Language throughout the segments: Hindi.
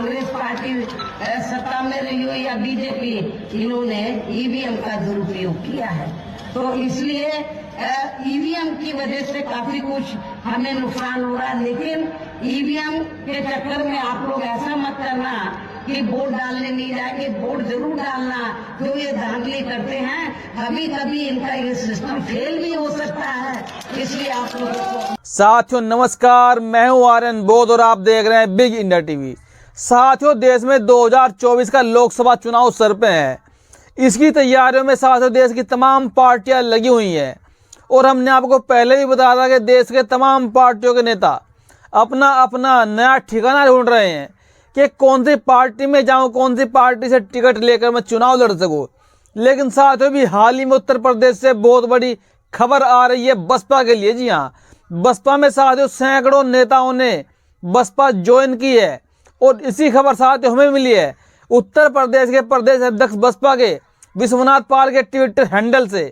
कांग्रेस पार्टी सत्ता में रही हो या बीजेपी, इन्होंने ईवीएम का दुरुपयोग किया है। तो इसलिए ईवीएम की वजह से काफी कुछ हमें नुकसान हो रहा है। लेकिन ईवीएम के चक्कर में आप लोग ऐसा मत करना कि वोट डालने नहीं जाएंगे, वोट जरूर डालना। जो ये धांधली करते हैं, कभी कभी इनका ये सिस्टम फेल भी हो सकता है, इसलिए आप लोगों को। साथियों नमस्कार, मैं हूं आर्यन बोध और आप देख रहे हैं बिग इंडिया टीवी। साथियों, देश में 2024 का लोकसभा चुनाव सर पे है। इसकी तैयारियों में साथियों देश की तमाम पार्टियां लगी हुई हैं और हमने आपको पहले भी बताया था कि देश के तमाम पार्टियों के नेता अपना अपना नया ठिकाना ढूंढ रहे हैं कि कौन सी पार्टी में जाऊं, कौन सी पार्टी से टिकट लेकर मैं चुनाव लड़ सकूं। लेकिन साथियों भी हाल ही में उत्तर प्रदेश से बहुत बड़ी खबर आ रही है बसपा के लिए। जी हाँ, बसपा में साथियों सैकड़ों नेताओं ने बसपा ज्वाइन की है और इसी खबर साथियों हमें मिली है उत्तर प्रदेश के प्रदेश अध्यक्ष बसपा के विश्वनाथ पाल के ट्विटर हैंडल से।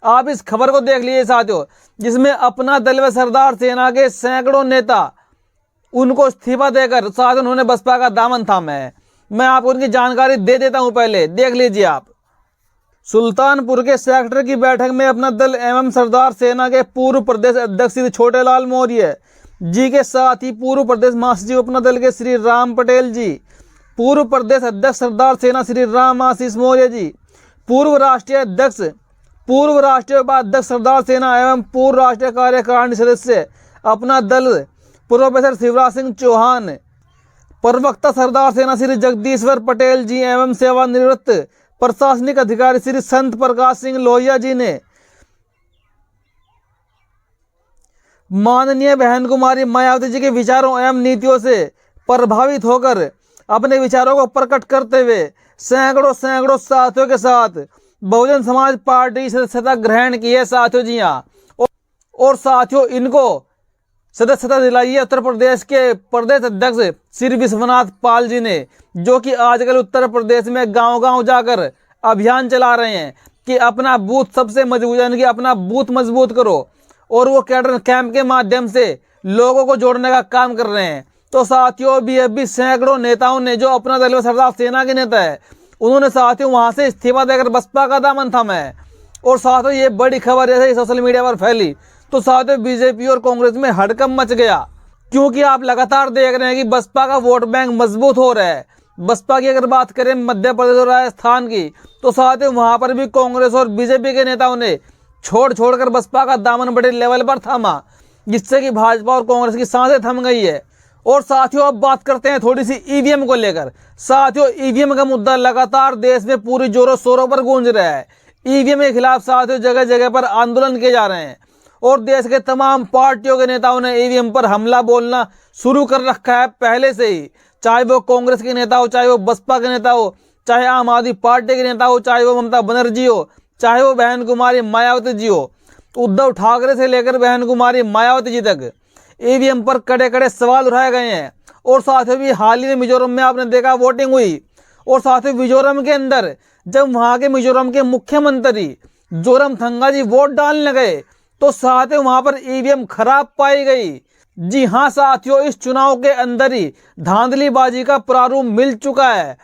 आप इस खबर को देख लीजिए साथियों, जिसमें अपना दल व सरदार सेना के सैकड़ों नेता उनको इस्तीफा देकर साथ उन्होंने बसपा का दामन थामा है। मैं आपको उनकी जानकारी दे देता हूं, पहले देख लीजिए आप। सुल्तानपुर के सेक्टर की बैठक में अपना दल एवं सरदार सेना के पूर्व प्रदेश अध्यक्ष श्री छोटेलाल मौर्य जी के साथ ही पूर्व प्रदेश महासचिव अपना दल के श्री राम पटेल जी, पूर्व प्रदेश अध्यक्ष सरदार सेना श्री राम आशीष मौर्य जी, पूर्व राष्ट्रीय अध्यक्ष पूर्व राष्ट्रीय उपाध्यक्ष सरदार सेना एवं पूर्व राष्ट्रीय कार्यकारिणी सदस्य अपना दल प्रोफेसर शिवराज सिंह चौहान, प्रवक्ता सरदार सेना श्री जगदीश्वर पटेल जी एवं सेवानिवृत्त प्रशासनिक अधिकारी श्री संत प्रकाश सिंह लोहिया जी ने माननीय बहन कुमारी मायावती जी के विचारों एवं नीतियों से प्रभावित होकर अपने विचारों को प्रकट करते हुए सैकड़ों साथियों के साथ बहुजन समाज पार्टी सदस्यता ग्रहण की है साथियों। जी हाँ, और साथियों इनको सदस्यता दिलाई है उत्तर प्रदेश के प्रदेश अध्यक्ष श्री विश्वनाथ पाल जी ने, जो कि आजकल उत्तर प्रदेश में गांव-गांव जाकर अभियान चला रहे हैं कि अपना बूथ सबसे मजबूत, यानी कि अपना बूथ मजबूत करो, और वो कैडर कैंप के माध्यम से लोगों को जोड़ने का काम कर रहे हैं। तो साथियों भी सैकड़ों नेताओं ने, जो अपना दल सरदार सेना के नेता है, उन्होंने साथियों वहां से इस्तीफा देकर बसपा का दामन थामा है। और साथियों ये बड़ी खबर जैसे ही सोशल मीडिया पर फैली तो साथियों बीजेपी और कांग्रेस में हड़कंप मच गया, क्योंकि आप लगातार देख रहे हैं कि बसपा का वोट बैंक मजबूत हो रहा है। बसपा की अगर बात करें मध्य प्रदेश और राजस्थान की, तो साथियों वहां पर भी कांग्रेस और बीजेपी के नेताओं ने छोड़कर बसपा का दामन बड़े लेवल पर थामा, जिससे कि भाजपा और कांग्रेस की सांसें थम गई है। और साथियों अब बात करते हैं थोड़ी सी ईवीएम को लेकर। साथियों ईवीएम का मुद्दा लगातार देश में पूरी जोरों शोरों पर गूंज रहा है। ईवीएम के खिलाफ साथियों जगह जगह पर आंदोलन किए जा रहे हैं और देश के तमाम पार्टियों के नेताओं ने ईवीएम पर हमला बोलना शुरू कर रखा है पहले से ही, चाहे वो कांग्रेस के नेता हो, चाहे वो बसपा के नेता हो, चाहे आम आदमी पार्टी के नेता हो, चाहे वो ममता बनर्जी हो, चाहे वो बहन कुमारी मायावती जी हो। उद्धव ठाकरे से लेकर बहन कुमारी मायावती जी तक ईवीएम पर कड़े सवाल उठाए गए हैं। और साथियों भी हाल ही में मिजोरम में आपने देखा वोटिंग हुई, और साथियों मिजोरम के अंदर जब वहां के मिजोरम के मुख्यमंत्री जोरमथंगा जी वोट डालने गए तो साथियों वहां पर ईवीएम खराब पाई गई। जी हां साथियों, इस चुनाव के अंदर ही धांधलीबाजी का प्रारूप मिल चुका है,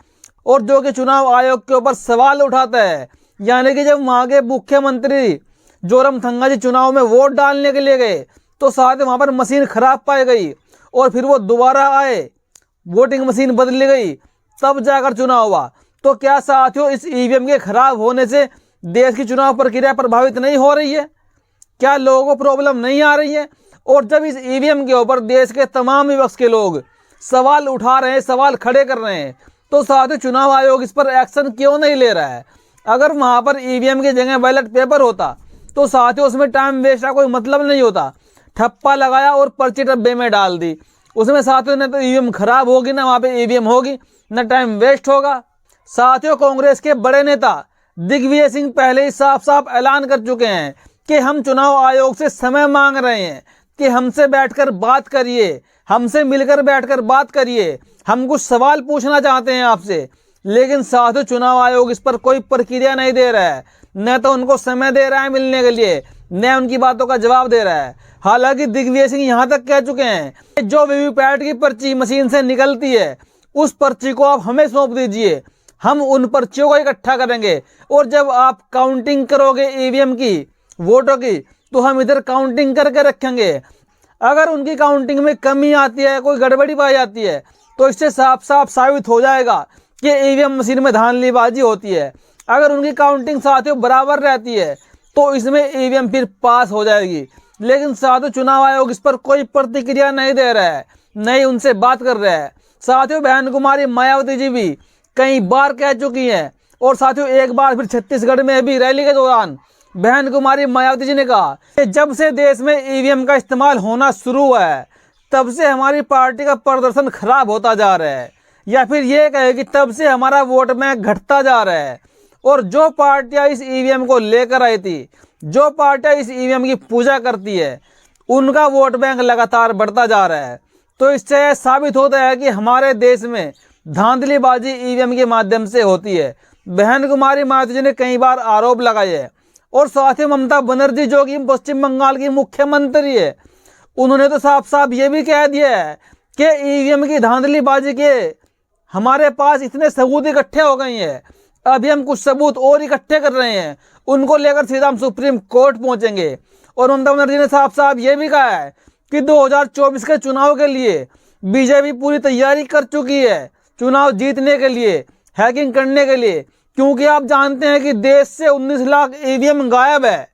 और जो कि चुनाव आयोग के ऊपर सवाल उठाता है। यानी कि जब वहां के मुख्यमंत्री जोरमथंगा जी चुनाव में वोट डालने के लिए गए तो साथियों वहां पर मशीन खराब पाई गई, और फिर वो दोबारा आए, वोटिंग मशीन बदली गई, तब जाकर चुनाव हुआ। तो क्या साथियों इस ईवीएम के खराब होने से देश की चुनाव प्रक्रिया प्रभावित नहीं हो रही है? क्या लोगों को प्रॉब्लम नहीं आ रही है? और जब इस ईवीएम के ऊपर देश के तमाम विपक्ष के लोग सवाल उठा रहे हैं, सवाल खड़े कर रहे हैं, तो साथियों चुनाव आयोग इस पर एक्शन क्यों नहीं ले रहा है? अगर वहां पर ईवीएम की जगह बैलेट पेपर होता तो साथियों उसमें टाइम वेस्ट का कोई मतलब नहीं होता। ठप्पा लगाया और पर्ची डब्बे में डाल दी, उसमें साथियों ने तो ईवीएम खराब होगी ना वहां पे ईवीएम होगी, ना टाइम वेस्ट होगा। साथियों कांग्रेस के बड़े नेता दिग्विजय सिंह पहले ही साफ ऐलान कर चुके हैं कि हम चुनाव आयोग से समय मांग रहे हैं कि हमसे बैठकर बात करिए, हमसे मिलकर बैठकर बात करिए, हम कुछ सवाल पूछना चाहते हैं आपसे। लेकिन साथियों चुनाव आयोग इस पर कोई प्रक्रिया नहीं दे रहा है, न तो उनको समय दे रहा है मिलने के लिए, न उनकी बातों का जवाब दे रहा है। हालांकि दिग्विजय सिंह यहां तक कह चुके हैं कि जो वीवीपैट की पर्ची मशीन से निकलती है उस पर्ची को आप हमें सौंप दीजिए, हम उन पर्चियों को इकट्ठा करेंगे और जब आप काउंटिंग करोगे ईवीएम की, वोटों की, तो हम इधर काउंटिंग करके रखेंगे। अगर उनकी काउंटिंग में कमी आती है, कोई गड़बड़ी पाई जाती है, तो इससे साफ साफ साबित हो जाएगा कि ईवीएम मशीन में धांधलीबाजी होती है। अगर उनकी काउंटिंग साथियों बराबर रहती है तो इसमें ईवीएम फिर पास हो जाएगी। लेकिन साथियों चुनाव आयोग इस पर कोई प्रतिक्रिया नहीं दे रहा है, नहीं उनसे बात कर रहा है। साथियों बहन कुमारी मायावती जी भी कई बार कह चुकी हैं और साथियों एक बार फिर छत्तीसगढ़ में भी रैली के दौरान बहन कुमारी मायावती जी ने कहा कि जब से देश में ईवीएम का इस्तेमाल होना शुरू हुआ है तब से हमारी पार्टी का प्रदर्शन खराब होता जा रहा है, या फिर ये कहे कि तब से हमारा वोट बैंक घटता जा रहा है। और जो पार्टियां इस ईवीएम को लेकर आई थी, जो पार्टियां इस ईवीएम की पूजा करती है, उनका वोट बैंक लगातार बढ़ता जा रहा है। तो इससे यह साबित होता है कि हमारे देश में धांधलीबाजी ईवीएम के माध्यम से होती है। बहन कुमारी मायावती जी ने कई बार आरोप लगाए हैं। और साथ ही ममता बनर्जी जो कि पश्चिम बंगाल की मुख्यमंत्री है, उन्होंने तो साफ साफ ये भी कह दिया है कि ईवीएम की धांधलीबाजी के हमारे पास इतने सबूत इकट्ठे हो गए हैं, अभी हम कुछ सबूत और इकट्ठे कर रहे हैं, उनको लेकर सीधा हम सुप्रीम कोर्ट पहुंचेंगे। और ममता बनर्जी ने साफ साफ ये भी कहा है कि 2024 के चुनाव के लिए बीजेपी पूरी तैयारी कर चुकी है, चुनाव जीतने के लिए, हैकिंग करने के लिए, क्योंकि आप जानते हैं कि देश से 19 लाख ईवीएम गायब है।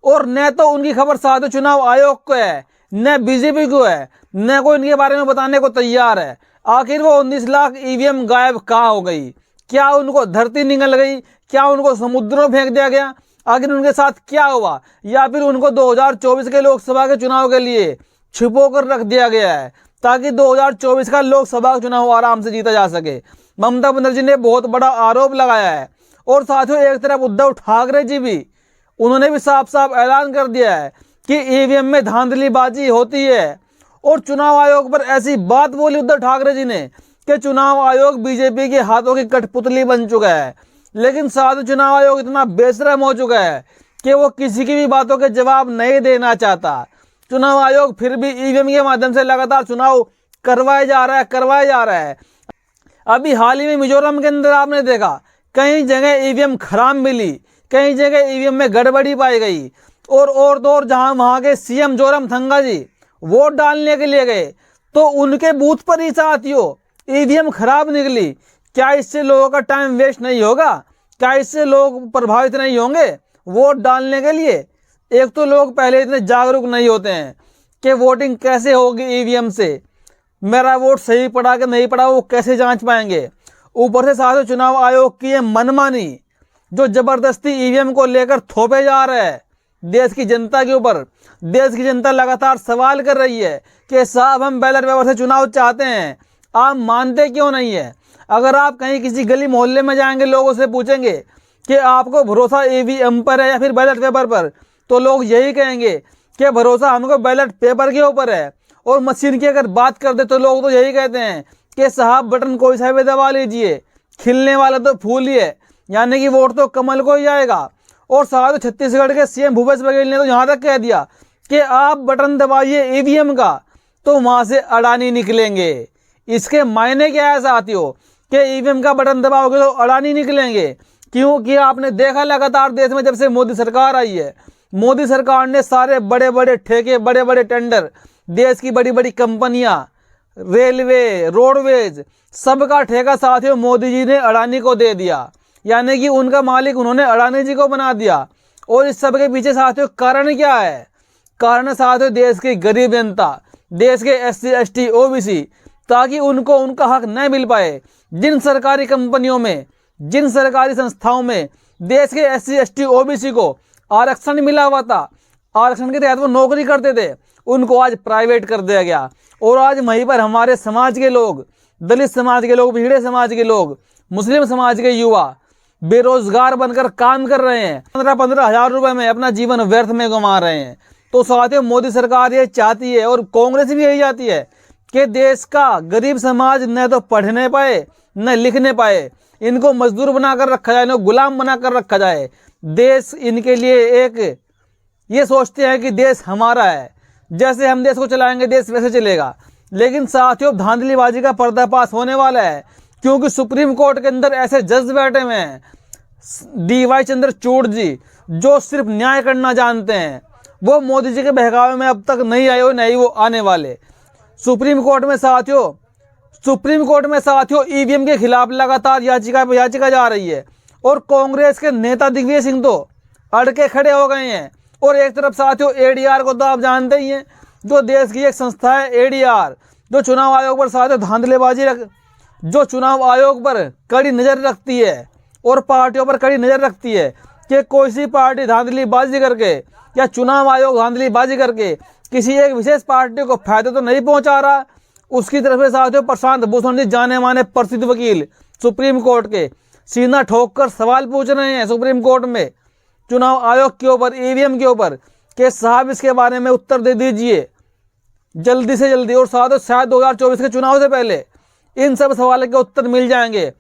और न तो उनकी खबर साथ चुनाव आयोग को है, न बीजेपी को है, न कोई इनके बारे में बताने को तैयार है। आखिर वो 19 लाख ईवीएम गायब कहाँ हो गई? क्या उनको धरती निगल गई? क्या उनको समुद्रों में फेंक दिया गया? आखिर उनके साथ क्या हुआ? या फिर उनको 2024 के लोकसभा के चुनाव के लिए छुपो कर रख दिया गया है ताकि 2024 का लोकसभा का चुनाव आराम से जीता जा सके? ममता बनर्जी ने बहुत बड़ा आरोप लगाया है। और साथियों एक तरफ उद्धव ठाकरे जी भी, उन्होंने भी साफ साफ ऐलान कर दिया है कि ईवीएम में धांधलीबाजी होती है। और चुनाव आयोग पर ऐसी बात बोली उद्धव ठाकरे जी ने कि चुनाव आयोग बीजेपी के हाथों की कठपुतली बन चुका है। लेकिन साथ चुनाव आयोग इतना बेशरम हो चुका है कि वो किसी की भी बातों के जवाब नहीं देना चाहता। चुनाव आयोग फिर भी ईवीएम के माध्यम से लगातार चुनाव करवाया जा रहा है। अभी हाल ही में मिजोरम के अंदर आपने देखा कई जगह ईवीएम खराब मिली, कई जगह ईवीएम में गड़बड़ी पाई गई। और तो और जहां वहां के सीएम जोरमथंगा जी वोट डालने के लिए गए तो उनके बूथ पर ही साथियों ईवीएम खराब निकली। क्या इससे लोगों का टाइम वेस्ट नहीं होगा? क्या इससे लोग प्रभावित नहीं होंगे वोट डालने के लिए? एक तो लोग पहले इतने जागरूक नहीं होते हैं कि वोटिंग कैसे होगी ईवीएम से, मेरा वोट सही पड़ा कि नहीं पड़ा वो कैसे जांच पाएंगे। ऊपर से साथियों चुनाव आयोग की ये मनमानी जो जबरदस्ती ईवीएम को लेकर थोपे जा रहा है देश की जनता के ऊपर। देश की जनता लगातार सवाल कर रही है कि साहब हम बैलेट पेपर से चुनाव चाहते हैं, आप मानते क्यों नहीं है? अगर आप कहीं किसी गली मोहल्ले में जाएंगे, लोगों से पूछेंगे कि आपको भरोसा ईवीएम पर है या फिर बैलेट पेपर पर, तो लोग यही कहेंगे कि भरोसा हमको बैलेट पेपर के ऊपर है। और मशीन की अगर बात कर दे तो लोग तो यही कहते हैं कि साहब बटन कोई सा भी दबा लीजिए, खिलने वाला तो फूल ही है, यानी कि वोट तो कमल को ही आएगा। और साथ छत्तीसगढ़ के सीएम भूपेश बघेल ने तो यहाँ तक कह दिया कि आप बटन दबाइए ईवीएम का तो वहां से अडानी निकलेंगे। इसके मायने क्या है साथियों कि ईवीएम का बटन दबाओगे तो अडानी निकलेंगे? क्योंकि आपने देखा लगातार देश में जब से मोदी सरकार आई है, मोदी सरकार ने सारे बड़े बड़े ठेके, बड़े बड़े टेंडर, देश की बड़ी बड़ी कंपनियां, रेलवे, रोडवेज, सबका ठेका साथियों मोदी जी ने अडानी को दे दिया, यानी कि उनका मालिक उन्होंने अडानी जी को बना दिया। और इस सब के पीछे साथियों कारण क्या है? कारण साथियों देश की गरीब जनता, देश के SC ST OBC, ताकि उनको उनका हक न मिल पाए। जिन सरकारी कंपनियों में, जिन सरकारी संस्थाओं में देश के SC ST OBC को आरक्षण मिला हुआ था, आरक्षण के तहत वो नौकरी करते थे, उनको आज प्राइवेट कर दिया गया। और आज वहीं पर हमारे समाज के लोग, दलित समाज के लोग, भिड़े समाज के लोग, मुस्लिम समाज के युवा बेरोजगार बनकर काम कर रहे हैं, 15-15 हजार रुपए में अपना जीवन व्यर्थ में गंवा रहे हैं। तो साथियों मोदी सरकार ये चाहती है और कांग्रेस भी यही चाहती है कि देश का गरीब समाज न तो पढ़ने पाए न लिखने पाए, इनको मजदूर बनाकर रखा जाए, इनको गुलाम बनाकर रखा जाए। देश इनके लिए एक ये सोचते हैं कि देश हमारा है, जैसे हम देश को चलाएंगे देश वैसे चलेगा। लेकिन साथियों धांधलीबाजी का पर्दाफाश होने वाला है, क्योंकि सुप्रीम कोर्ट के अंदर ऐसे जज बैठे हुए हैं, DY चंद्रचूड़ जी, जो सिर्फ न्याय करना जानते हैं। वो मोदी जी के बहकावे में अब तक नहीं आए और नहीं वो आने वाले। सुप्रीम कोर्ट में साथियों ईवीएम के खिलाफ लगातार याचिका जा रही है, और कांग्रेस के नेता दिग्विजय सिंह तो अड़के खड़े हो गए हैं। और एक तरफ साथियों ADR को तो आप जानते ही हैं, जो देश की एक संस्था है ADR, जो चुनाव आयोग पर साथियों जो चुनाव आयोग पर कड़ी नजर रखती है और पार्टियों पर कड़ी नजर रखती है कि कोई सी पार्टी धांधलीबाजी करके या चुनाव आयोग धांधलीबाजी करके किसी एक विशेष पार्टी को फायदा तो नहीं पहुंचा रहा। उसकी तरफ से साथियों प्रशांत भूषण जी, जाने माने प्रसिद्ध वकील सुप्रीम कोर्ट के, सीना ठोक कर सवाल पूछ रहे हैं सुप्रीम कोर्ट में चुनाव आयोग के ऊपर, EVM के ऊपर, कि साहब इसके बारे में उत्तर दे दीजिए जल्दी से जल्दी। और साथियों शायद 2024 के चुनाव से पहले इन सब सवालों के उत्तर मिल जाएंगे।